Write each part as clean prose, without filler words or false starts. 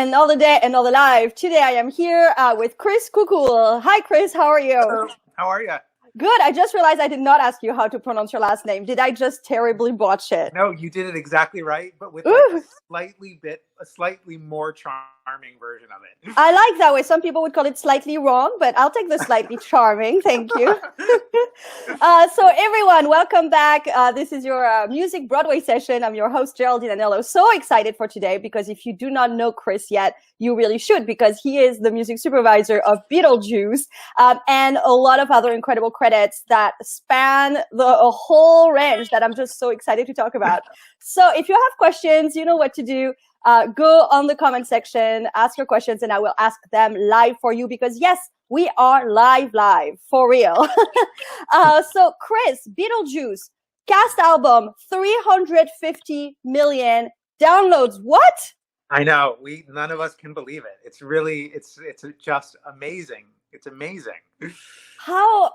another day, another live. Today I am here with Kris Kukul. Hi, Kris. How are you? Hello. How are you? Good. I just realized I did not ask you how to pronounce your last name. Did I just terribly botch it? No, you did it exactly right, but with like a slightly more charming version of it. I like that way. Some people would call it slightly wrong, but I'll take the slightly charming. Thank you. So everyone, welcome back. This is your music Broadway session. I'm your host, Geraldine Anello. So excited for today because if you do not know Kris yet, you really should, because he is the music supervisor of Beetlejuice and a lot of other incredible credits that span a whole range that I'm just so excited to talk about. So if you have questions, you know what to do. Go on the comment section, ask your questions, and I will ask them live for you because, yes, we are live, for real. So, Kris, Beetlejuice, cast album, 350 million downloads. What? I know. None of us can believe it. It's really, it's just amazing. It's amazing. How?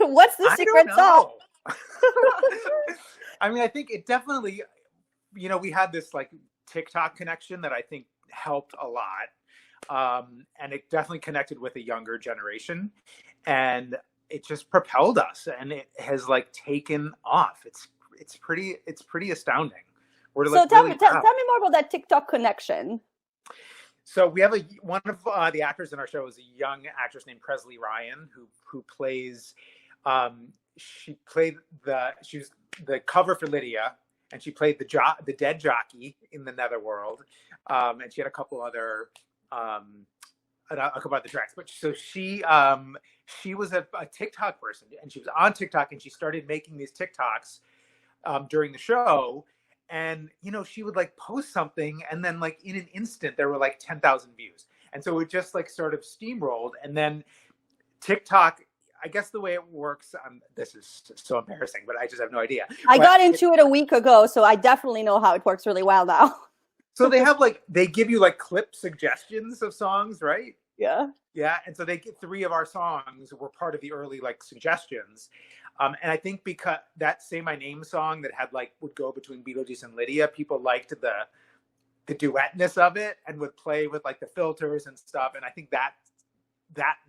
What's the secret sauce? I mean, I think it definitely, we had this like TikTok connection that I think helped a lot. And it definitely connected with a younger generation, and it just propelled us, and it has like taken off. It's pretty astounding. So tell me more about that TikTok connection. So we have one of the actors in our show is a young actress named Presley Ryan who plays. She was the cover for Lydia, and she played the dead jockey in the Netherworld, and she had a couple other tracks. But so she was a TikTok person, and she was on TikTok, and she started making these TikToks during the show. And, she would like post something, and then like in an instant, there were like 10,000 views. And so it just like sort of steamrolled. And then TikTok, I guess the way it works, this is so embarrassing, but I just have no idea. I got into it a week ago, so I definitely know how it works really well now. So they give you like clip suggestions of songs, right? Yeah. Yeah. And so they get 3 of our songs were part of the early like suggestions. And I think because that Say My Name song that had like would go between Beetlejuice and Lydia, people liked the duetness of it and would play with like the filters and stuff. And I think that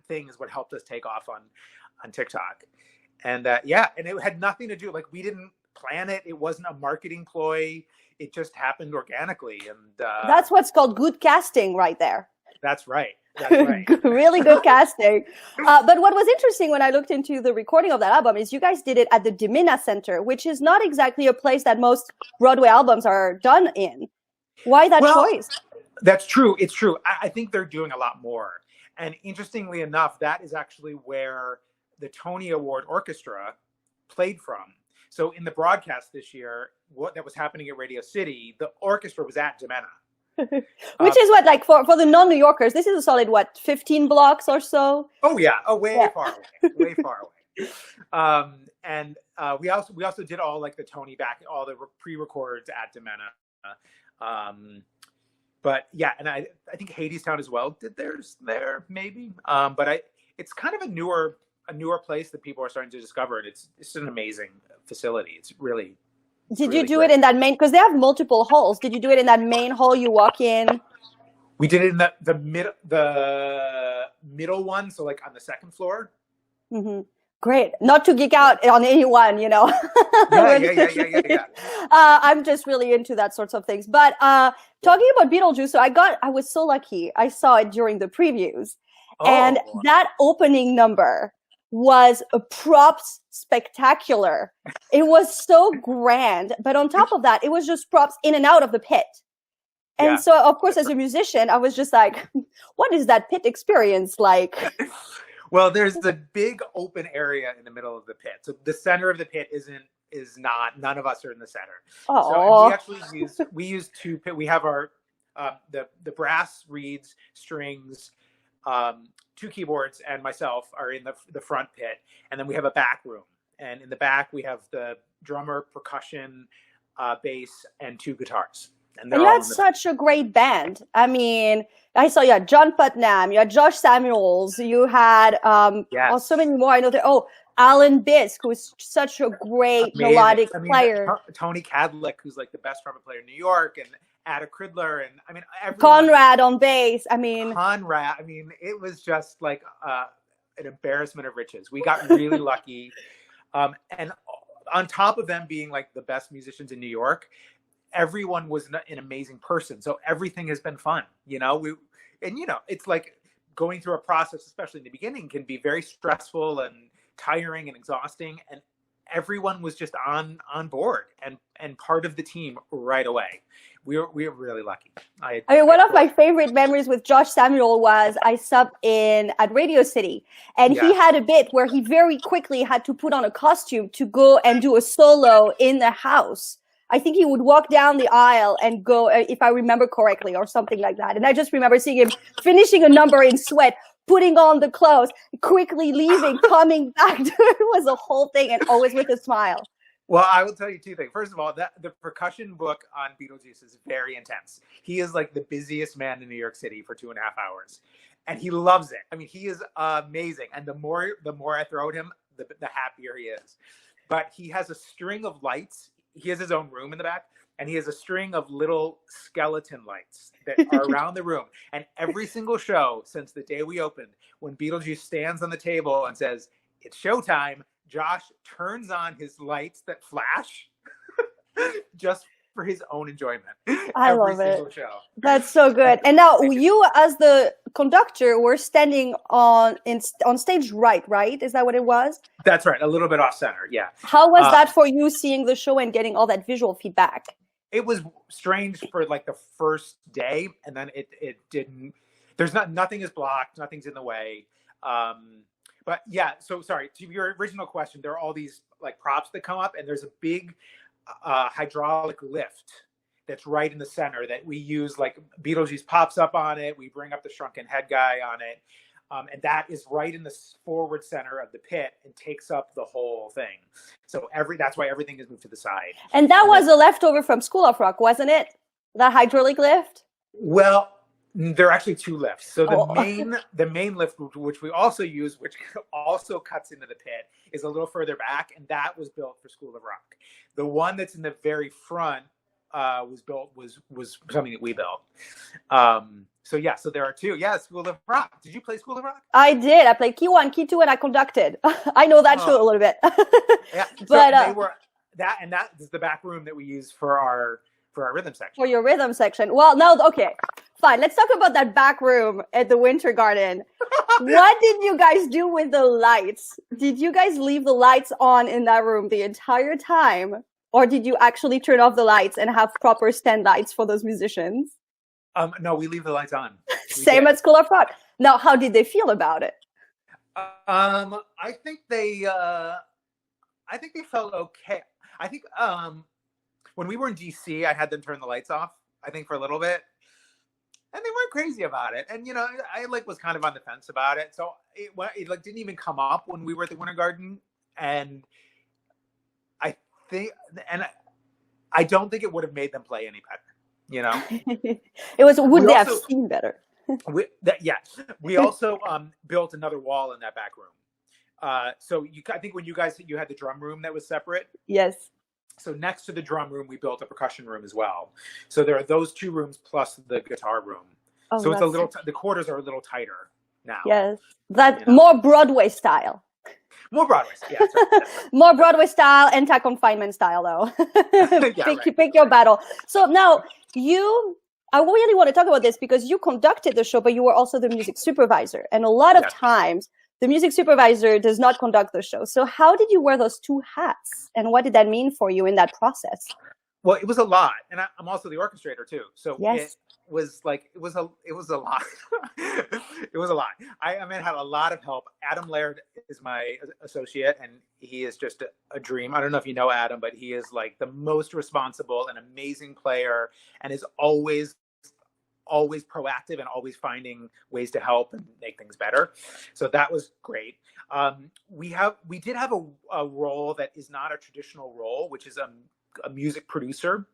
thing is what helped us take off on TikTok. And and it had nothing to do, like we didn't plan it. It wasn't a marketing ploy. It just happened organically. And that's what's called good casting right there. That's right. That's right. Really good casting. But what was interesting when I looked into the recording of that album is you guys did it at the Dimina Center, which is not exactly a place that most Broadway albums are done in. Why that choice? That's true. It's true. I think they're doing a lot more. And interestingly enough, that is actually where the Tony Award Orchestra played from. So in the broadcast this year, that was happening at Radio City, the orchestra was at Dimina. Which is what, like for the non-New Yorkers, this is a solid 15 blocks or so. Oh yeah, far away, way far away. And we also did all like the Tony all the pre-records at Dimina. But yeah, and I think Hadestown as well did theirs there maybe. But it's kind of a newer place that people are starting to discover, and it's an amazing facility. It's really. Did you do it in that main? Because they have multiple halls. Did you do it in that main hall you walk in? We did it in the middle one, so like on the second floor. Mm-hmm. Great. Not to geek out on anyone, Yeah. I'm just really into that sorts of things. But talking about Beetlejuice, so I was so lucky. I saw it during the previews, and that opening number was a props spectacular. It was so grand, but on top of that, it was just props in and out of the pit. And so, of course, as a musician, I was just like, what is that pit experience like? Well, there's the big open area in the middle of the pit. So the center of the pit none of us are in the center. So we actually use 2 pit. We have our, the brass reeds, strings, 2 keyboards, and myself are in the front pit, and then we have a back room, and in the back we have the drummer, percussion, bass, and 2 guitars. And you had such a great band. I mean, I saw you had John Putnam, you had Josh Samuels, you had so many more. I know Alan Bisk, who's such a great melodic player. Tony Cadlick, who's like the best trumpet player in New York, Ada Cridler, and I mean, Conrad on bass. Conrad. I mean, it was just like an embarrassment of riches. We got really lucky, and on top of them being like the best musicians in New York, everyone was an amazing person. So everything has been fun, it's like going through a process, especially in the beginning, can be very stressful and tiring and exhausting. And everyone was just on board and part of the team right away. We were really lucky. One of my favorite memories with Josh Samuel was I subbed at Radio City, and he had a bit where he very quickly had to put on a costume to go and do a solo in the house. I think he would walk down the aisle and go, if I remember correctly, or something like that. And I just remember seeing him finishing a number in sweat, putting on the clothes, quickly leaving, coming back. It was a whole thing, and always with a smile. Well, I will tell you two things. First of all, the percussion book on Beetlejuice is very intense. He is like the busiest man in New York City for 2.5 hours, and he loves it. I mean, he is amazing. And the more I throw at him, the happier he is. But he has a string of lights. He has his own room in the back, and he has a string of little skeleton lights that are around the room. And every single show since the day we opened, when Beetlejuice stands on the table and says, "It's showtime," Josh turns on his lights that flash just for his own enjoyment. I love it. Show. That's so good. And now you, as the conductor, were standing on stage right? Is that what it was? That's right. A little bit off center. Yeah. How was that for you, seeing the show and getting all that visual feedback? It was strange for like the first day, and then it didn't. Nothing is blocked. Nothing's in the way. But yeah, so sorry, to your original question, there are all these like props that come up, and there's a big hydraulic lift that's right in the center that we use. Like Beetlejuice pops up on it. We bring up the shrunken head guy on it. And that is right in the forward center of the pit and takes up the whole thing. So that's why everything is moved to the side. And that was a leftover from School of Rock, wasn't it? That hydraulic lift? Well, there are actually two lifts. So the main lift, which we also use, which also cuts into the pit, is a little further back, and that was built for School of Rock. The one that's in the very front was something that we built. So there are two. Yeah, School of Rock. Did you play School of Rock? I did. I played key 1, key 2, and I conducted. I know that show a little bit. Yeah, but that is the back room that we use for our rhythm section. For your rhythm section. Well, no, okay, fine. Let's talk about that back room at the Winter Garden. What did you guys do with the lights? Did you guys leave the lights on in that room the entire time? Or did you actually turn off the lights and have proper stand lights for those musicians? No, we leave the lights on. Same at School of Rock. Now, how did they feel about it? I think they felt okay. I think when we were in DC, I had them turn the lights off, I think, for a little bit. And they weren't crazy about it. And, I was kind of on the fence about it. So it didn't even come up when we were at the Winter Garden. And I don't think it would have made them play any better, Would they have seen better? We also built another wall in that back room. So I think when you had the drum room that was separate. Yes. So next to the drum room, we built a percussion room as well. So there are those two rooms plus the guitar room. So it's the quarters are a little tighter now. Yes, more Broadway style. More Broadway, yeah. That's right. More Broadway style, anti-confinement style, though. Pick your battle. So now I really want to talk about this because you conducted the show, but you were also the music supervisor. And a lot of times, the music supervisor does not conduct the show. So how did you wear those two hats? And what did that mean for you in that process? Well, it was a lot. And I'm also the orchestrator, too. So yes. It was a lot. It was a lot. I had a lot of help. Adam Laird is my associate, and he is just a dream. I don't know if you know Adam, but he is like the most responsible and amazing player, and is always proactive and always finding ways to help and make things better. So that was great. We did have a role that is not a traditional role, which is a music producer.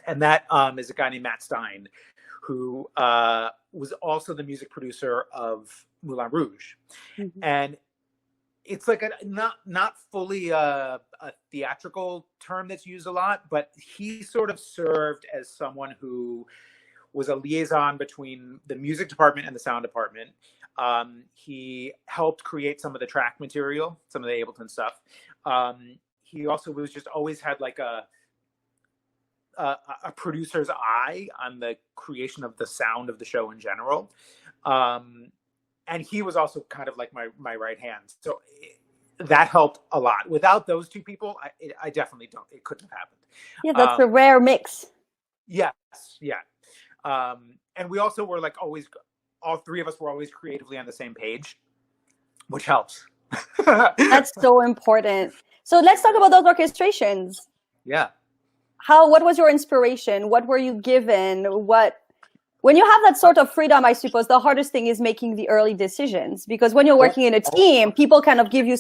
And that is a guy named Matt Stein, who was also the music producer of Moulin Rouge. Mm-hmm. And it's like a not fully a theatrical term that's used a lot, but he sort of served as someone who was a liaison between the music department and the sound department. He helped create some of the track material, some of the Ableton stuff. He also was just always had like a producer's eye on the creation of the sound of the show in general. And he was also kind of like my right hand. So that helped a lot. Without those two people, I definitely don't, it couldn't have happened. Yeah, that's a rare mix. Yes, yeah. And we also were like always, all three of us were always creatively on the same page, which helps. That's so important. So let's talk about those orchestrations. Yeah. What was your inspiration? What were you given? When you have that sort of freedom, I suppose the hardest thing is making the early decisions, because when you're working in a team, people kind of give you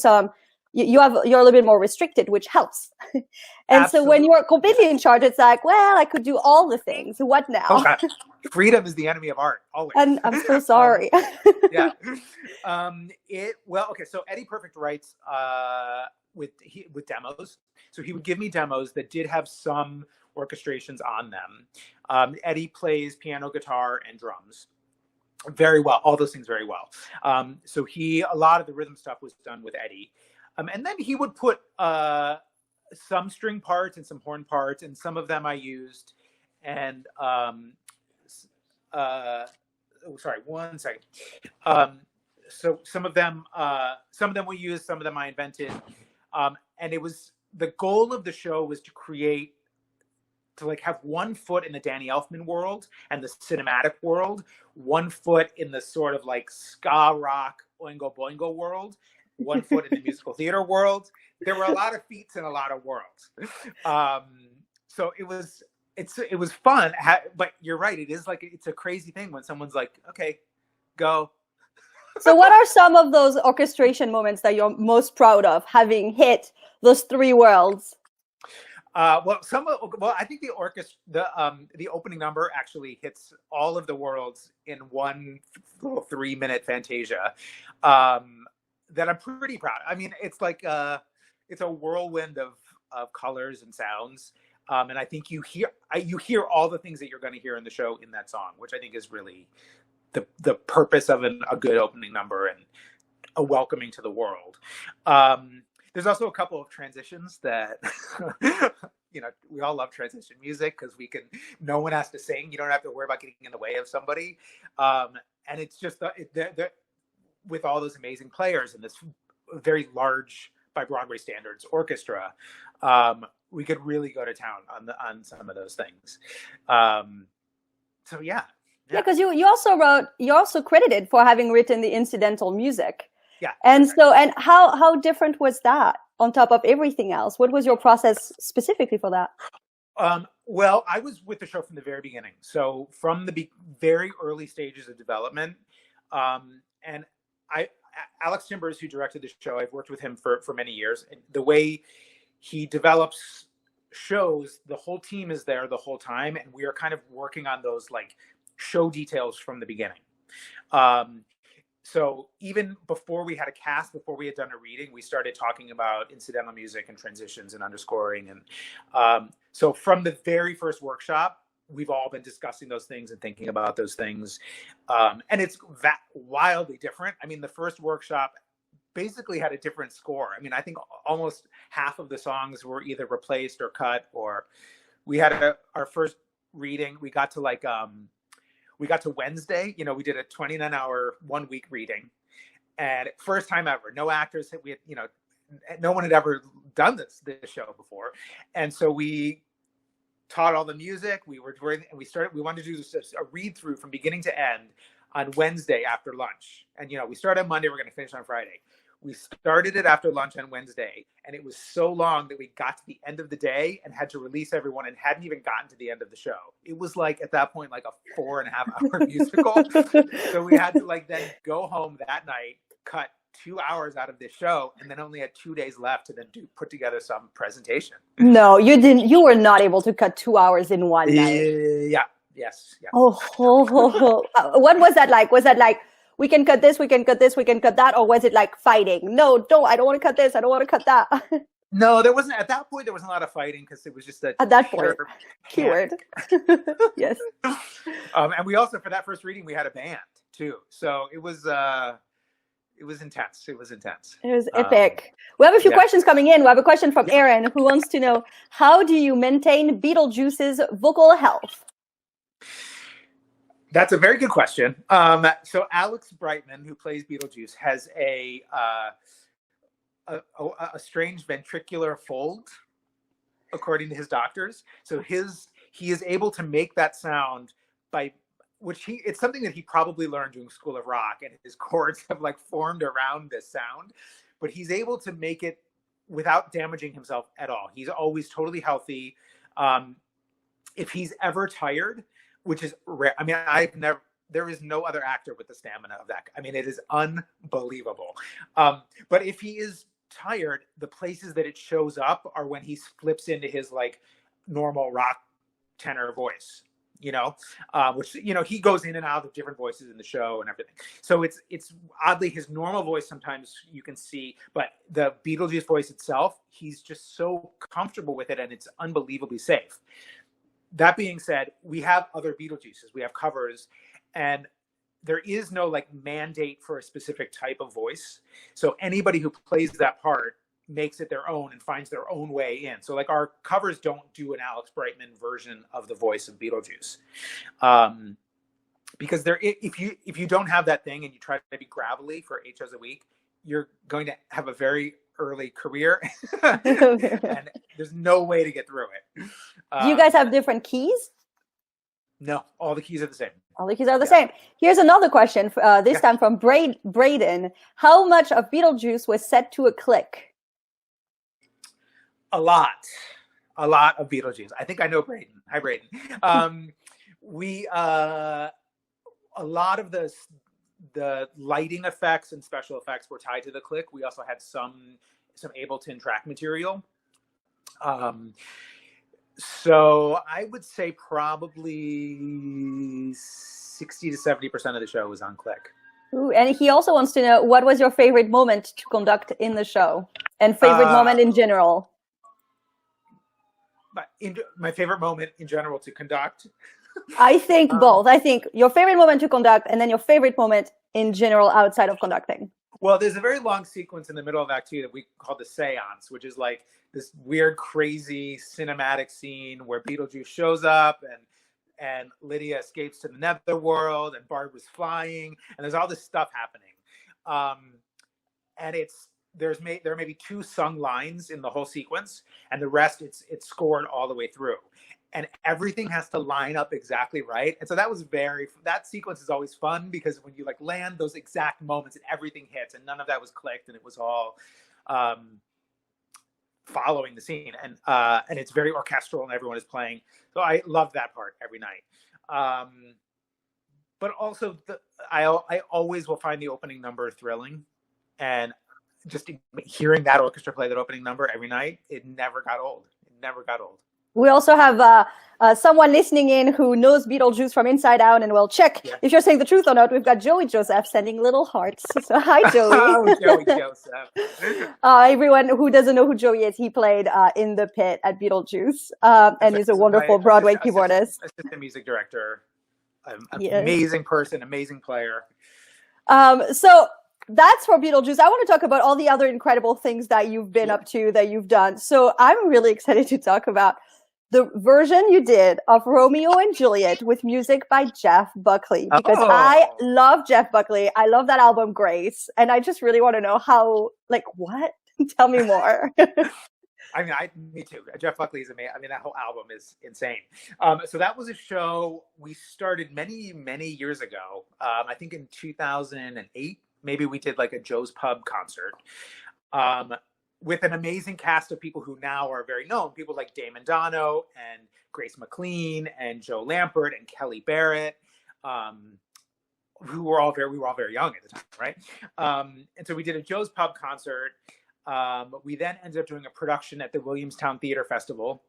you're a little bit more restricted, which helps. And Absolutely. So when you're completely in charge, it's like, well, I could do all the things. What now? Okay. Freedom is the enemy of art, always. And I'm so sorry. Yeah. Okay. So Eddie Perfect writes with demos. So he would give me demos that did have some orchestrations on them. Eddie plays piano, guitar, and drums very well. All those things very well. So a lot of the rhythm stuff was done with Eddie. And then he would put some string parts and some horn parts, and some of them I used. And sorry, 1 second. So some of them we used, some of them I invented. And it was, the goal of the show was to like have 1 foot in the Danny Elfman world and the cinematic world, 1 foot in the sort of like ska rock Oingo Boingo world, 1 foot in the musical theater world. There were a lot of feats and a lot of worlds. So it was fun, but you're right. It is like, it's a crazy thing when someone's like, okay, go. So what are some of those orchestration moments that you're most proud of, having hit those 3 worlds? I think the opening number actually hits all of the worlds in one little 3-minute Fantasia that I'm pretty proud of. I mean, it's like it's a whirlwind of colors and sounds, and I think you hear all the things that you're going to hear in the show in that song, which I think is really the purpose of a good opening number and a welcoming to the world. There's also a couple of transitions that, we all love transition music because no one has to sing. You don't have to worry about getting in the way of somebody. And it's just, with all those amazing players and this very large, by Broadway standards, orchestra, we could really go to town on some of those things. So yeah. Yeah, because you're also credited for having written the incidental music. Yeah. And so, and how different was that on top of everything else? What was your process specifically for that? Well, I was with the show from the very beginning. So from the very early stages of development, and Alex Timbers, who directed the show, I've worked with him for many years. And the way he develops shows, the whole team is there the whole time, and we are kind of working on those like show details from the beginning. So even before we had a cast, before we had done a reading, we started talking about incidental music and transitions and underscoring. And so from the very first workshop, we've all been discussing those things and thinking about those things. And it's wildly different. I mean, the first workshop basically had a different score. I mean, I think almost half of the songs were either replaced or cut, or we had our first reading. We got to Wednesday, we did a 29-hour 1-week reading, and first time ever, no actors, no one had ever done this show before. And so we taught all the music. We wanted to do a read through from beginning to end on Wednesday after lunch. And, we started on Monday, we're going to finish on Friday. We started it after lunch on Wednesday, and it was so long that we got to the end of the day and had to release everyone and hadn't even gotten to the end of the show. It was like, at that point, like a 4.5-hour musical. So we had to then go home that night, cut 2 hours out of this show, and then only had 2 days left to then put together some presentation. No, you didn't. You were not able to cut 2 hours in one night. Yeah. Yes. Yeah. Oh. What was that like? Was that like, we can cut this, we can cut this, we can cut that, or was it like fighting? No, I don't want to cut this, I don't want to cut that. No, there wasn't, at that point, there wasn't a lot of fighting because it was just a At that point, keyword. Yes. And we also, for that first reading, we had a band too. So it was intense. It was intense. It was epic. We have a few questions coming in. We have a question from Aaron who wants to know, how do you maintain Beetlejuice's vocal health? That's a very good question. So Alex Brightman, who plays Beetlejuice, has a strange ventricular fold, according to his doctors. So he is able to make that sound by it's something that he probably learned during School of Rock, and his chords have like formed around this sound, but he's able to make it without damaging himself at all. He's always totally healthy. If he's ever tired, which is rare, I mean, there is no other actor with the stamina of that. I mean, it is unbelievable. But if he is tired, the places that it shows up are when he flips into his like normal rock tenor voice, which, he goes in and out of different voices in the show and everything. So it's oddly his normal voice sometimes you can see, but the Beetlejuice voice itself, he's just so comfortable with it, and it's unbelievably safe. That being said, we have other Beetlejuices, we have covers, and there is no like mandate for a specific type of voice. So anybody who plays that part makes it their own and finds their own way in. So like our covers don't do an Alex Brightman version of the voice of Beetlejuice. Because if you don't have that thing and you try to be gravelly for 8 shows a week, you're going to have a very early career and there's no way to get through it. Do you guys have different keys? No, all the keys are the same. All the keys are the same. Here's another question, this time from Braden. How much of Beetlejuice was set to a click? A lot of Beetlejuice. I think I know Braden. Hi, Braden. A lot of the lighting effects and special effects were tied to the click. We also had some Ableton track material. So I would say probably 60 to 70% of the show was on click. Ooh, and he also wants to know, what was your favorite moment to conduct in the show, and favorite moment in general? My favorite moment in general to conduct. I think both. I think your favorite moment to conduct, and then your favorite moment in general outside of conducting. Well, there's a very long sequence in the middle of Act 2 that we call the seance, which is like this weird, crazy cinematic scene where Beetlejuice shows up and Lydia escapes to the netherworld and Barbara's flying, and there's all this stuff happening. And there may be 2 sung lines in the whole sequence, and the rest it's scored all the way through, and everything has to line up exactly right. And so that sequence is always fun, because when you like land those exact moments and everything hits, and none of that was clicked, and it was all following the scene, and it's very orchestral and everyone is playing. So I love that part every night. But also I always will find the opening number thrilling, and just hearing that orchestra play that opening number every night, it never got old. We also have someone listening in who knows Beetlejuice from inside out and will check if you're saying the truth or not. We've got Joey Joseph sending little hearts. So hi, Joey. Oh, Joey Joseph. Everyone who doesn't know who Joey is, he played in the pit at Beetlejuice, and is a wonderful Broadway keyboardist. Assistant music director. Amazing person, amazing player. So that's for Beetlejuice. I want to talk about all the other incredible things that you've been up to, that you've done. So I'm really excited to talk about the version you did of Romeo and Juliet with music by Jeff Buckley, because I love Jeff Buckley. I love that album, Grace. And I just really want to know how, like, what? Tell me more. I mean, me too. Jeff Buckley is amazing. I mean, that whole album is insane. So that was a show we started many, many years ago. I think in 2008. Maybe we did like a Joe's Pub concert with an amazing cast of people who now are very known. People like Damon Dono and Grace McLean and Joe Lampert and Kelly Barrett, we were all very young at the time, right? And so we did a Joe's Pub concert. We then ended up doing a production at the Williamstown Theater Festival.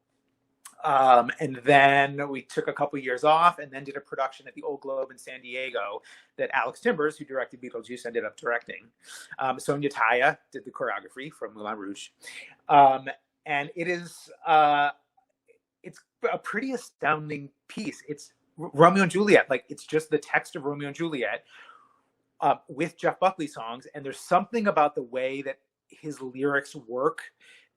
And then we took a couple years off and then did a production at the Old Globe in San Diego that Alex Timbers, who directed Beetlejuice, ended up directing. Sonia Taya did the choreography from Moulin Rouge. And it's a pretty astounding piece. It's Romeo and Juliet. Like, it's just the text of Romeo and Juliet with Jeff Buckley songs. And there's something about the way that his lyrics work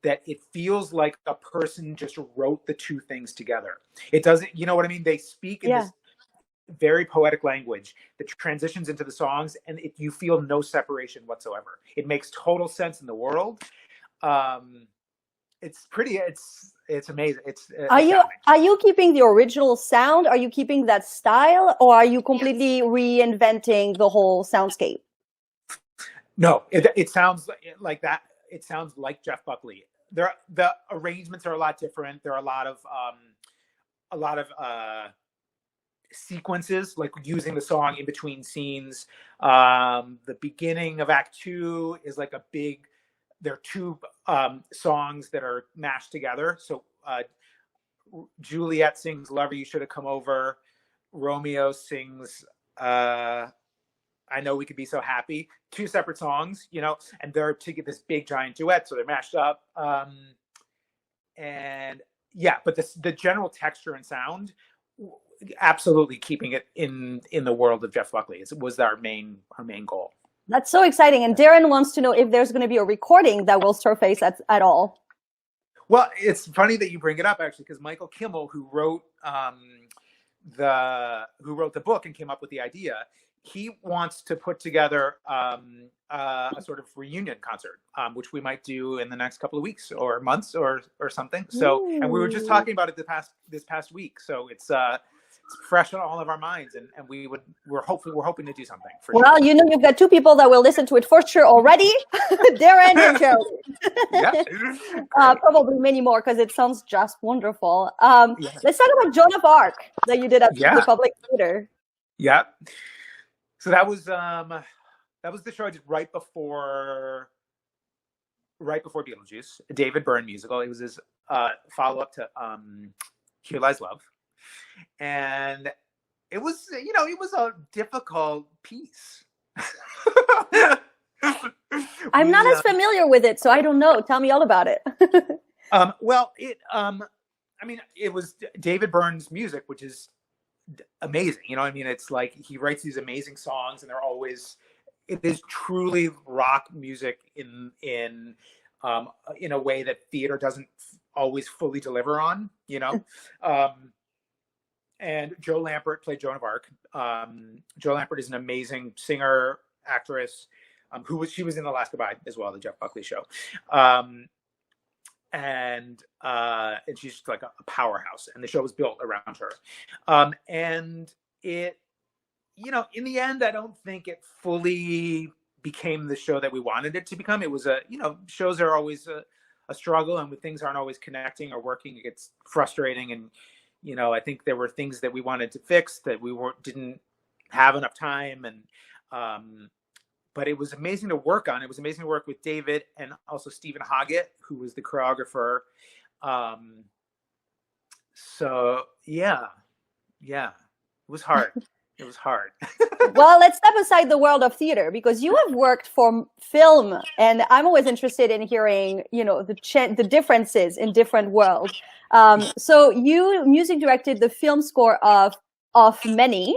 that it feels like a person just wrote the two things together. It doesn't, you know what I mean? They speak in this very poetic language that transitions into the songs, and you feel no separation whatsoever. It makes total sense in the world. It's amazing. Are you keeping the original sound? Are you keeping that style, or are you completely reinventing the whole soundscape? No, it sounds like that. It sounds like Jeff Buckley. The arrangements are a lot different. There are a lot of sequences, like using the song in between scenes. The beginning of Act 2 is like there are two songs that are mashed together. So Juliet sings "Lover, You Should Have Come Over." Romeo sings "I Know We Could Be So Happy." Two separate songs, and they're to get this big giant duet, so they're mashed up. And yeah, but the general texture and sound, absolutely keeping it in the world of Jeff Buckley. It was our main goal. That's so exciting. And Darren wants to know if there's going to be a recording that will surface at all. Well, it's funny that you bring it up, actually, because Michael Kimmel, who wrote the book and came up with the idea, he wants to put together a sort of reunion concert, which we might do in the next couple of weeks or months or something. So, and we were just talking about it this past week. So it's fresh on all of our minds, and we're hoping to do something. Well, sure. You've got two people that will listen to it for sure already, Darren and Geraldine. Probably many more, because it sounds just wonderful. Let's talk about Joan of Arc that you did at the Public Theater. Yeah. So that was the show I did right before Beetlejuice, a David Byrne musical. It was his follow-up to Here Lies Love. And it was, it was a difficult piece. I'm not as familiar with it, so I don't know. Tell me all about it. Well, it was David Byrne's music, which is amazing. It's like he writes these amazing songs, and it is truly rock music in a way that theater doesn't always fully deliver on, and Joe Lampert played Joan of Arc. Joe Lampert is an amazing singer, actress, she was in Alaska Goodbye as well, the Jeff Buckley show. And she's like a powerhouse, and the show was built around her. And it, in the end, I don't think it fully became the show that we wanted it to become. It was shows are always a struggle, and when things aren't always connecting or working, it gets frustrating. And I think there were things that we wanted to fix that we didn't have enough time. And but it was amazing to work on. It was amazing to work with David and also Stephen Hoggett, who was the choreographer. So yeah, it was hard. It was hard. Well, let's step aside the world of theater, because you have worked for film, and I'm always interested in hearing, the differences in different worlds. So you music directed the film score of Many,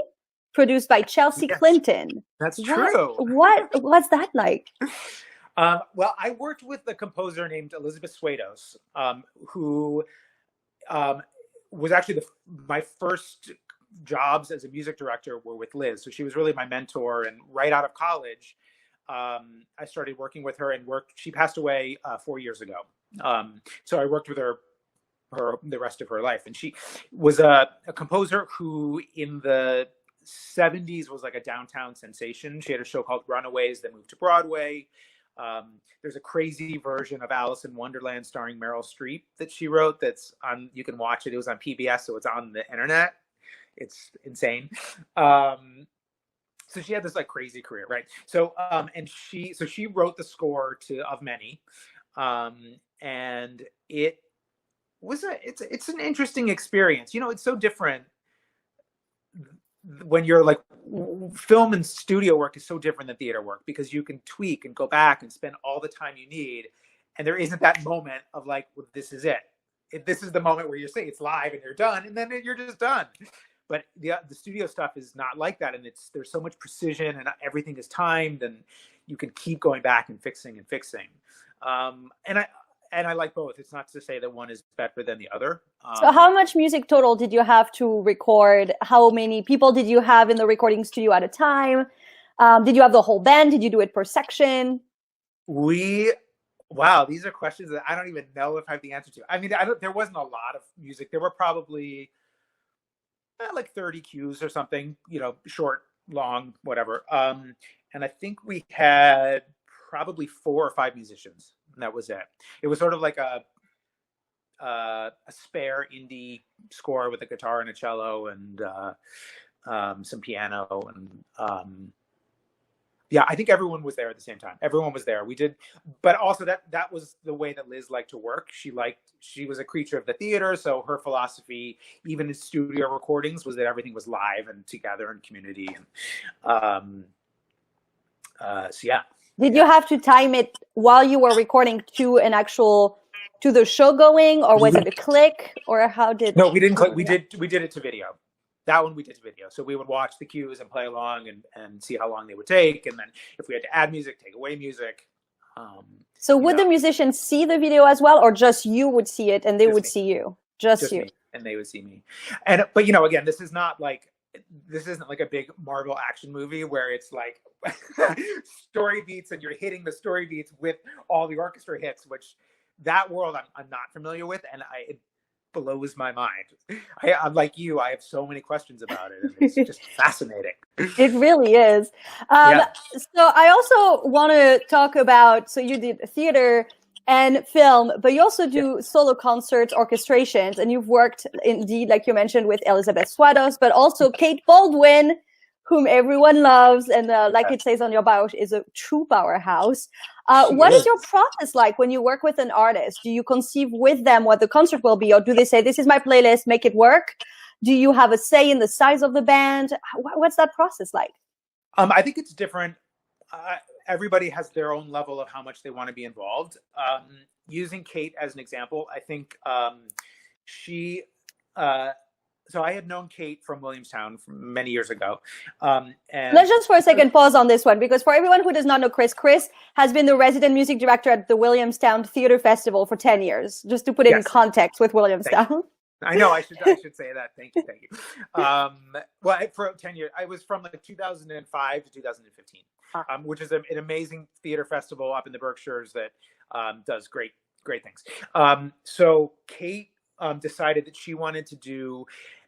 produced by Chelsea Clinton. That's true. What's that like? Well, I worked with a composer named Elizabeth Swados, who was actually my first jobs as a music director were with Liz. So she was really my mentor. And right out of college, I started working with her, and she passed away 4 years ago. So I worked with her the rest of her life. And she was a composer who in the 70s was like a downtown sensation. She had a show called Runaways that moved to Broadway. There's a crazy version of Alice in Wonderland starring Meryl Streep that she wrote that's on, you can watch it. It was on PBS, so it's on the internet. It's insane. So she had this like crazy career, right? So she wrote the score of Many, and it it's an interesting experience. It's so different when you're like, film and studio work is so different than theater work, because you can tweak and go back and spend all the time you need, and there isn't that moment of like, well, this is it. This is the moment where you say it's live and you're done, and then you're just done. But the studio stuff is not like that, and there's so much precision, and everything is timed, and you can keep going back and fixing. And I like both. It's not to say that one is better than the other. So how much music total did you have to record? How many people did you have in the recording studio at a time? Did you have the whole band? Did you do it per section? Wow, these are questions that I don't even know if I have the answer to. I mean, there wasn't a lot of music. There were probably like 30 cues or something, short, long, whatever. And I think we had probably 4 or 5 musicians. And that was it. It was sort of like a spare indie score with a guitar and a cello and some piano. And yeah, I think everyone was there at the same time. Everyone was there. We did, but also that was the way that Liz liked to work. She was a creature of the theater, so her philosophy, even in studio recordings, was that everything was live and together and community. And so yeah. Did you have to time it while you were recording to the show going, or was it a click, or how did? No, we didn't click. We did it to video. That one we did to video. So we would watch the cues and play along and see how long they would take, and then if we had to add music, take away music. So would the musicians see the video as well, or just you would see it and they would see you? Just you. Me, and they would see me. But again, this isn't like a big Marvel action movie where it's like story beats and you're hitting the story beats with all the orchestra hits, which that world I'm not familiar with, and it blows my mind. I'm like you, I have so many questions about it, and it's just fascinating. It really is. So I also want to talk about, so you did theater and film, but you also do solo concerts, orchestrations, and you've worked indeed, like you mentioned, with Elizabeth Swados, but also Kate Baldwin, whom everyone loves, and like it says on your bio, is a true powerhouse. What is your process like when you work with an artist? Do you conceive with them what the concert will be, or do they say, this is my playlist, make it work? Do you have a say in the size of the band? What's that process like? I think it's different. Everybody has their own level of how much they want to be involved. Using Kate as an example, I think so I had known Kate from Williamstown from many years ago. And let's just for a second pause on this one, because for everyone who does not know Kris has been the resident music director at the Williamstown Theater Festival for 10 years, just to put it in context with Williamstown. I know I should say that. Thank you. Well, for 10 years, I was from like 2005 to 2015, which is an amazing theater festival up in the Berkshires that does great things. So Kate decided that she wanted to do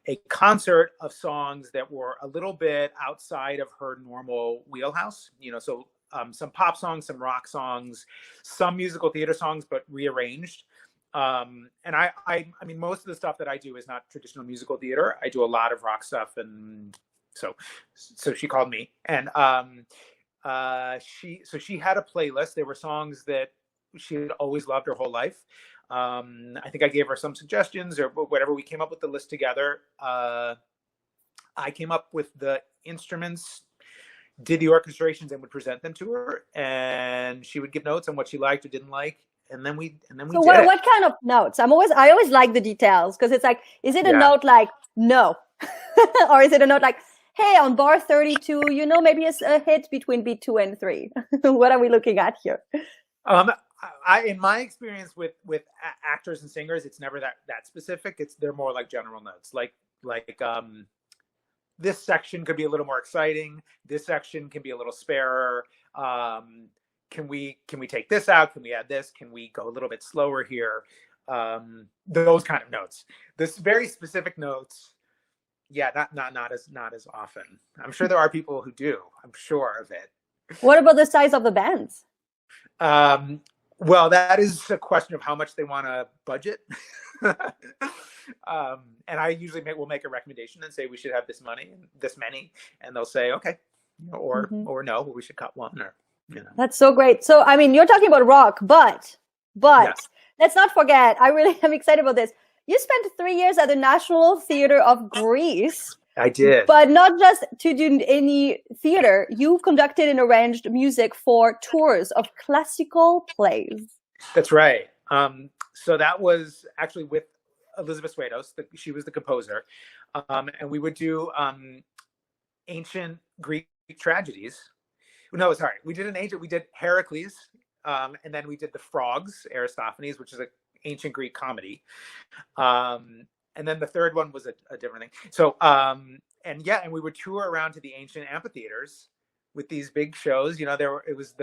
a concert of songs that were a little bit outside of her normal wheelhouse. So some pop songs, some rock songs, some musical theater songs, but rearranged. And I mean, most of the stuff that I do is not traditional musical theater. I do a lot of rock stuff, and so she called me, and she had a playlist. There were songs that she had always loved her whole life. I think I gave her some suggestions or whatever. We came up with the list together. I came up with the instruments, did the orchestrations, and would present them to her, and she would give notes on what she liked or didn't like. And then we so what kind of notes? I always like the details, because it's like, is it a note like no, or is it a note like, hey, on bar 32, maybe it's a hit between beat 2 and 3. What are we looking at here? In my experience with actors and singers, it's never that specific. They're more like general notes, like this section could be a little more exciting. This section can be a little sparer. Can we take this out? Can we add this? Can we go a little bit slower here? Those kind of notes. This very specific notes. Yeah, not as often. I'm sure there are people who do. I'm sure of it. What about the size of the bands? Well, that is a question of how much they want to budget. And I usually will make a recommendation and say we should have this many, and they'll say okay, or no, we should cut one, or That's so great. So I mean, you're talking about rock, but let's let's not forget, I really am excited about this. You spent 3 years at the National Theatre of Greece. I did. But not just to do any theater. You conducted and arranged music for tours of classical plays. That's right. So that was actually with Elizabeth Swados. She was the composer. And we would do ancient Greek tragedies. No, sorry. We did Heracles. And then we did the Frogs, Aristophanes, which is an ancient Greek comedy. And then the third one was a different thing. So, and we would tour around to the ancient amphitheaters with these big shows. You know, it was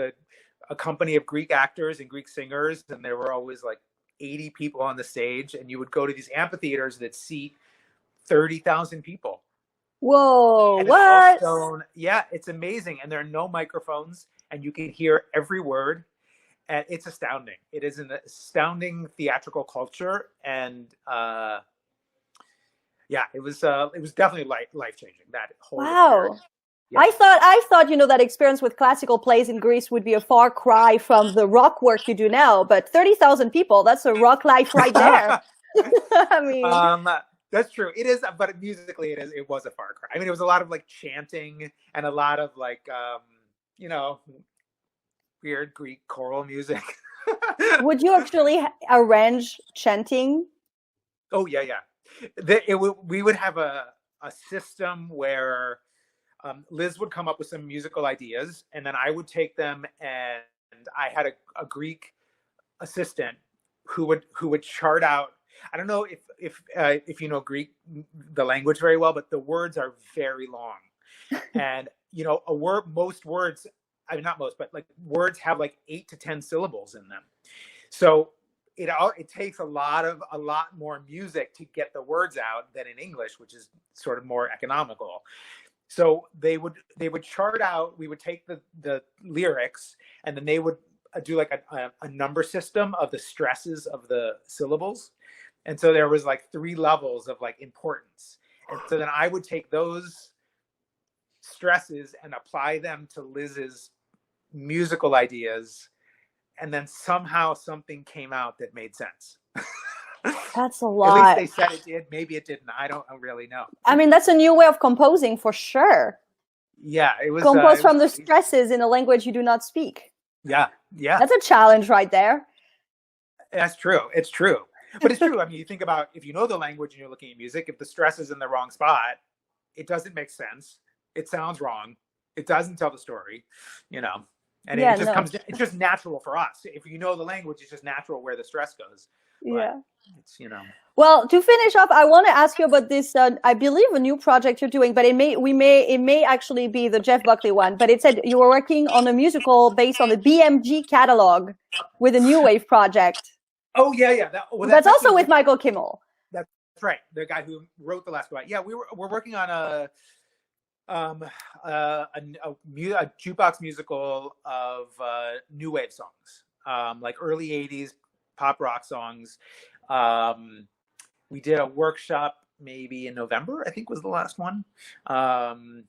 a company of Greek actors and Greek singers, and there were always like 80 people on the stage, and you would go to these amphitheaters that seat 30,000 people. Whoa, and what? It's all stone. Yeah, it's amazing. And there are no microphones, and you can hear every word. And it's astounding. It is an astounding theatrical culture, and it was definitely life changing. That whole wow. Yeah. I thought that experience with classical plays in Greece would be a far cry from the rock work you do now, but 30,000 people, that's a rock life right there. I mean, that's true. It is, but musically it was a far cry. I mean, it was a lot of like chanting and a lot of like weird Greek choral music. Would you actually arrange chanting? Oh yeah. We would have a system where Liz would come up with some musical ideas, and then I would take them, and I had a Greek assistant who would chart out. I don't know if you know Greek, the language, very well, but the words are very long, and most words. I mean, not most, but like words have like 8 to 10 syllables in them. So it takes a lot more music to get the words out than in English, which is sort of more economical. So they would chart out. We would take the lyrics, and then they would do like a number system of the stresses of the syllables. And so there was like 3 levels of like importance. And so then I would take those stresses and apply them to Liz's musical ideas, and then somehow something came out that made sense. That's a lot. At least they said it did. Maybe it didn't. I don't really know. I mean, that's a new way of composing for sure. Yeah, it was compose from the stresses in a language you do not speak. Yeah. That's a challenge right there. That's true. It's true. But it's true. I mean, you think about if you know the language and you're looking at music, if the stress is in the wrong spot, it doesn't make sense. It sounds wrong. It doesn't tell the story, And it just comes. It's just natural for us. If you know the language, it's just natural where the stress goes. Yeah. But it's Well, to finish off, I want to ask you about this. I believe a new project you're doing, but it may actually be the Jeff Buckley one. But it said you were working on a musical based on the BMG catalog with a new wave project. Oh yeah. That's also with Michael Kimmel. That's right, the guy who wrote the last one. Yeah, we're working on a jukebox musical of new wave songs, like early 80s pop rock songs. We did a workshop maybe in November, I think was the last one. And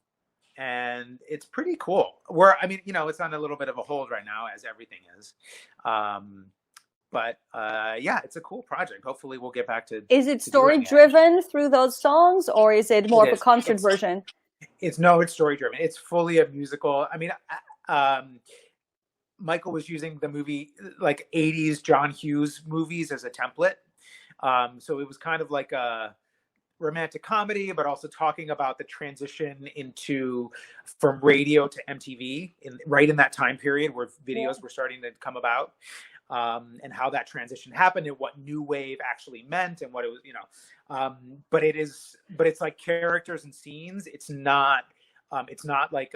it's pretty cool. It's on a little bit of a hold right now, as everything is. But it's a cool project. Hopefully we'll get back to. Is it story driven through those songs, or is it more of a concert version? It's story driven. It's fully a musical. I mean, Michael was using the movie, like 80s John Hughes movies, as a template. So it was kind of like a romantic comedy, but also talking about the transition from radio to MTV right in that time period where videos were starting to come about, and how that transition happened and what new wave actually meant and what it was, but it's like characters and scenes. It's not like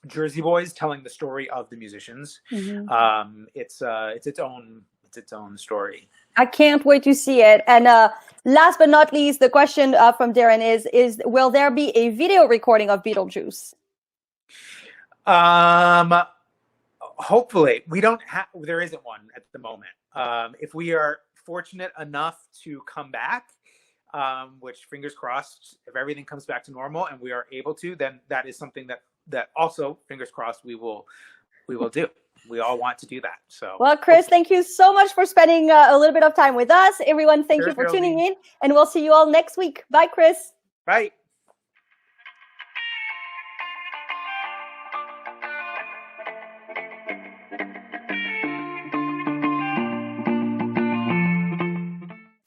Jersey Boys telling the story of the musicians. Mm-hmm. It's its own story. I can't wait to see it. And last but not least, the question from Darren is will there be a video recording of Beetlejuice? Hopefully. There isn't one at the moment. If we are fortunate enough to come back, which fingers crossed, if everything comes back to normal and we are able to, then that is something that also, fingers crossed, we will do. we all want to do that. So, well, Kris, thank you so much for spending a little bit of time with us. Everyone, thank you for tuning in, and we'll see you all next week. Bye, Kris. Bye.